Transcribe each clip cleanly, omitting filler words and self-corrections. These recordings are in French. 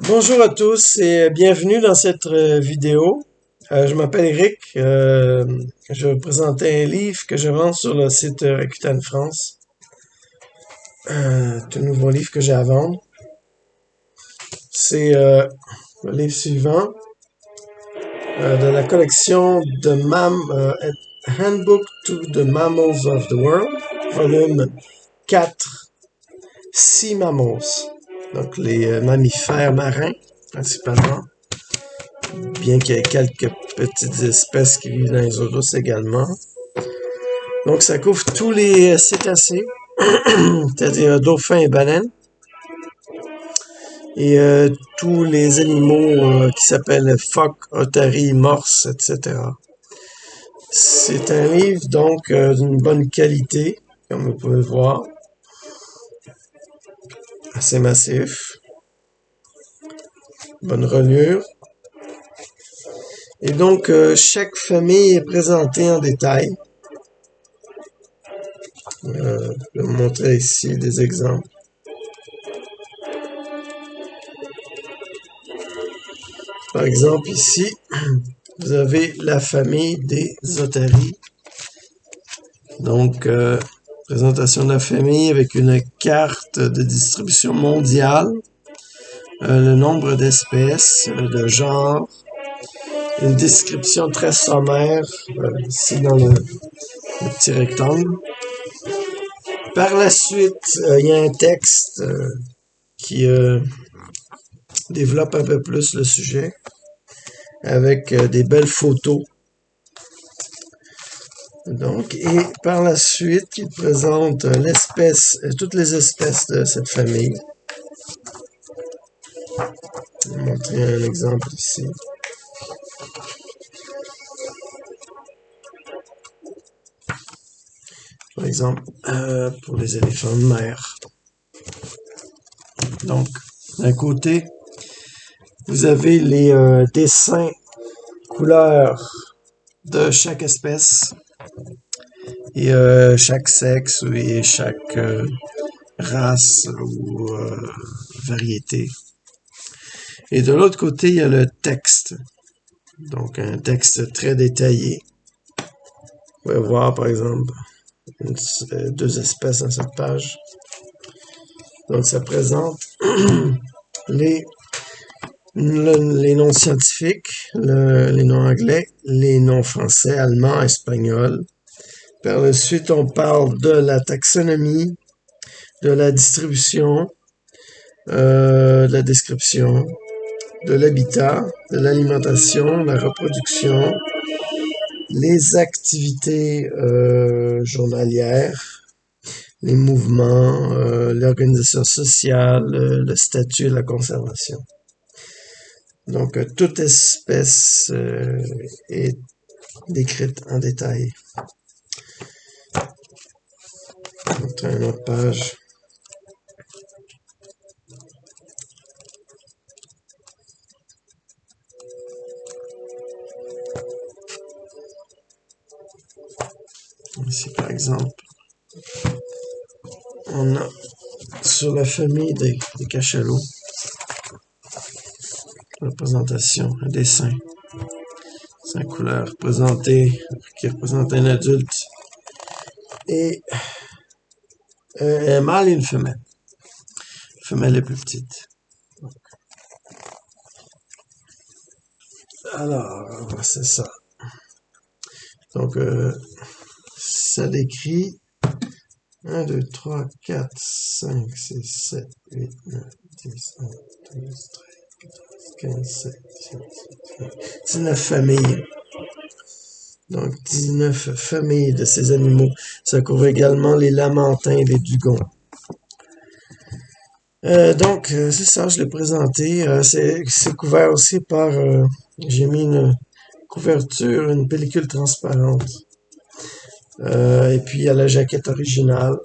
Bonjour à tous et bienvenue dans cette vidéo. Je m'appelle Eric. Je vais vous présenter un livre que je vends sur le site Rakuten France. Tout nouveau livre que j'ai à vendre. C'est le livre suivant de la collection de Handbook to the Mammals of the World, volume 4, Sea Mammals. Donc les mammifères marins principalement. Bien qu'il y ait quelques petites espèces qui vivent dans les eaux douces également. Donc, ça couvre tous les cétacés, c'est-à-dire dauphins et baleines, et tous les animaux qui s'appellent phoques, otaries, morses, etc. C'est un livre, donc, d'une bonne qualité, comme vous pouvez le voir, assez massif, bonne reliure. Et donc, chaque famille est présentée en détail. Je vais vous montrer ici des exemples. Par exemple, ici, vous avez la famille des otaries. Donc, présentation de la famille avec une carte de distribution mondiale, le nombre d'espèces, de genres, une description très sommaire, ici dans le petit rectangle. Par la suite, il y a un texte qui développe un peu plus le sujet, avec des belles photos. Donc, et par la suite, il présente toutes les espèces de cette famille. Je vais montrer un exemple ici. Par exemple, pour les éléphants de mer. Donc, d'un côté, vous avez les dessins couleurs de chaque espèce et chaque sexe et chaque race ou variété. Et de l'autre côté, il y a le texte. Donc, un texte très détaillé. Vous pouvez voir, par exemple, deux espèces dans cette page. Donc, ça présente les noms scientifiques, les noms anglais, les noms français, allemand, espagnol. Par la suite, on parle de la taxonomie, de la distribution, de la description, de l'habitat, de l'alimentation, la reproduction, les activités journalières, les mouvements, l'organisation sociale, le statut et la conservation. Donc, toute espèce est décrite en détail. Je vais montrer une autre page. Ici, par exemple, on a sur la famille des cachalots, représentation, un dessin, c'est une couleur représentée, qui représente un adulte, et un mâle et une femelle. La femelle est plus petite. Alors, c'est ça. Donc, ça décrit 1, 2, 3, 4, 5, 6, 7, 8, 9, 10, 11, 12, 13, 15, 16, 17, 18, 19 familles. Donc, 19 familles de ces animaux. Ça couvre également les lamantins et les dugons. Donc, c'est ça, je l'ai présenté. C'est couvert aussi par... j'ai mis une couverture, une pellicule transparente. Et puis, il y a la jaquette originale.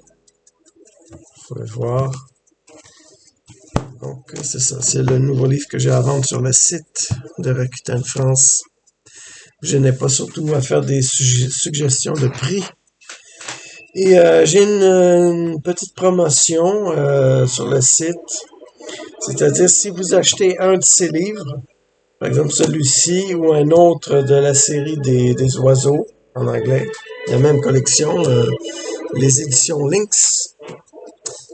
Vous pouvez voir. Donc, c'est ça. C'est le nouveau livre que j'ai à vendre sur le site de Rakuten France. Je n'ai pas surtout à faire des suggestions de prix. Et j'ai une petite promotion sur le site. C'est-à-dire, si vous achetez un de ces livres, par exemple celui-ci ou un autre de la série des oiseaux en anglais, la même collection, les éditions Lynx,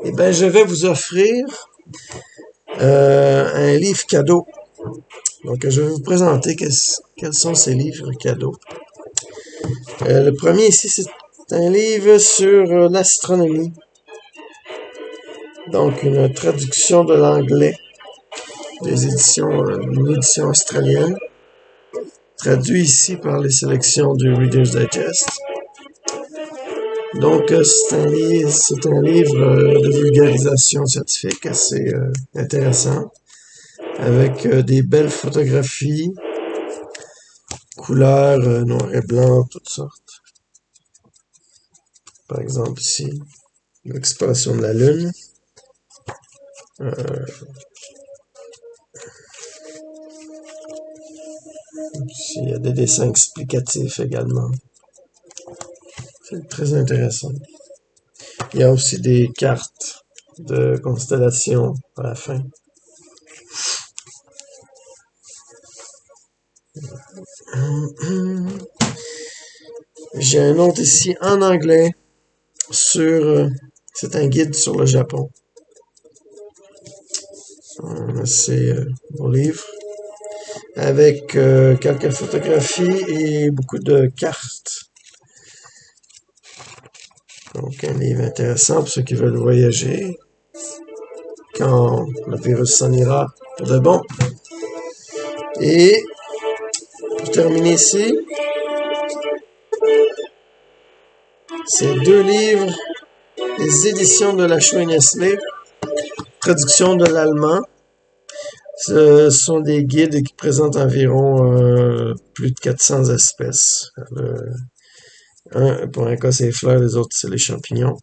eh ben, je vais vous offrir un livre cadeau. Donc, je vais vous présenter quels sont ces livres cadeaux. Le premier ici, c'est un livre sur l'astronomie. Donc, une traduction de l'anglais des éditions, une édition australienne, traduit ici par les sélections du Reader's Digest. Donc, c'est un livre de vulgarisation scientifique assez intéressant, avec des belles photographies, couleurs noir et blanc, toutes sortes. Par exemple ici, l'exploration de la Lune. Ici, il y a des dessins explicatifs également. C'est très intéressant. Il y a aussi des cartes de constellations à la fin. J'ai un autre ici en anglais sur... c'est un guide sur le Japon. C'est mon livre. Avec quelques photographies et beaucoup de cartes. Donc, un livre intéressant pour ceux qui veulent voyager quand le virus s'en ira pour de bon. Et, pour terminer ici, c'est deux livres, les éditions de la Nestlé, traduction de l'allemand. Ce sont des guides qui présentent environ plus de 400 espèces. Pour un cas, c'est les fleurs, les autres, c'est les champignons.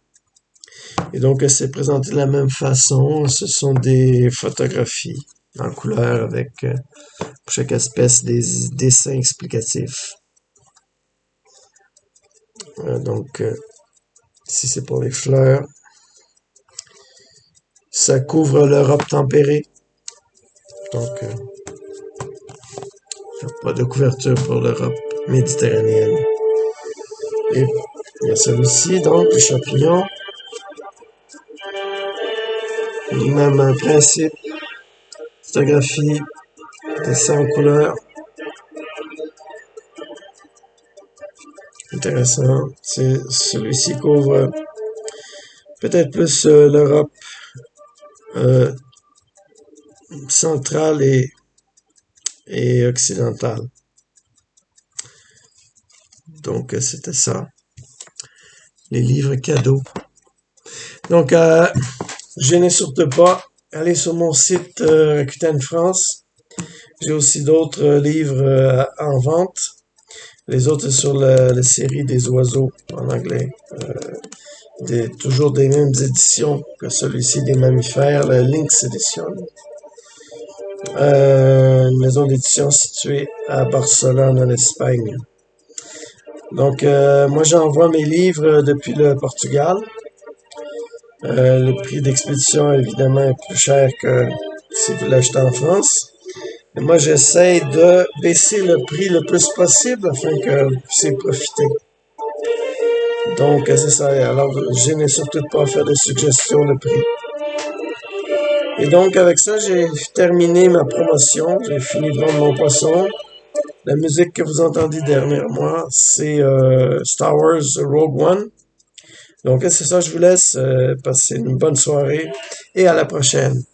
Et donc, c'est présenté de la même façon. Ce sont des photographies en couleur avec, pour chaque espèce, des dessins explicatifs. Donc, ici, c'est pour les fleurs. Ça couvre l'Europe tempérée. Donc, pas de couverture pour l'Europe méditerranéenne. Et il y a celui-ci, donc, les champignons. Même principe, photographie, dessin en couleur. Intéressant. Celui-ci couvre peut-être plus l'Europe centrale et occidentale. Donc, c'était ça. Les livres cadeaux. Donc, gênez surtout pas. Allez sur mon site Rakuten France. J'ai aussi d'autres livres en vente. Les autres sur la série des oiseaux en anglais. Toujours des mêmes éditions que celui-ci des mammifères, la Lynx Edition. Une maison d'édition située à Barcelone, en Espagne. Donc, moi, j'envoie mes livres depuis le Portugal. Le prix d'expédition, évidemment, est plus cher que si vous l'achetez en France. Et moi, j'essaie de baisser le prix le plus possible afin que vous puissiez profiter. Donc, c'est ça. Alors, je n'ai surtout pas à faire de suggestions de prix. Et donc, avec ça, j'ai terminé ma promotion. J'ai fini de vendre mon poisson. La musique que vous entendez derrière moi, c'est Star Wars Rogue One. Donc, c'est ça, je vous laisse. Passer une bonne soirée et à la prochaine.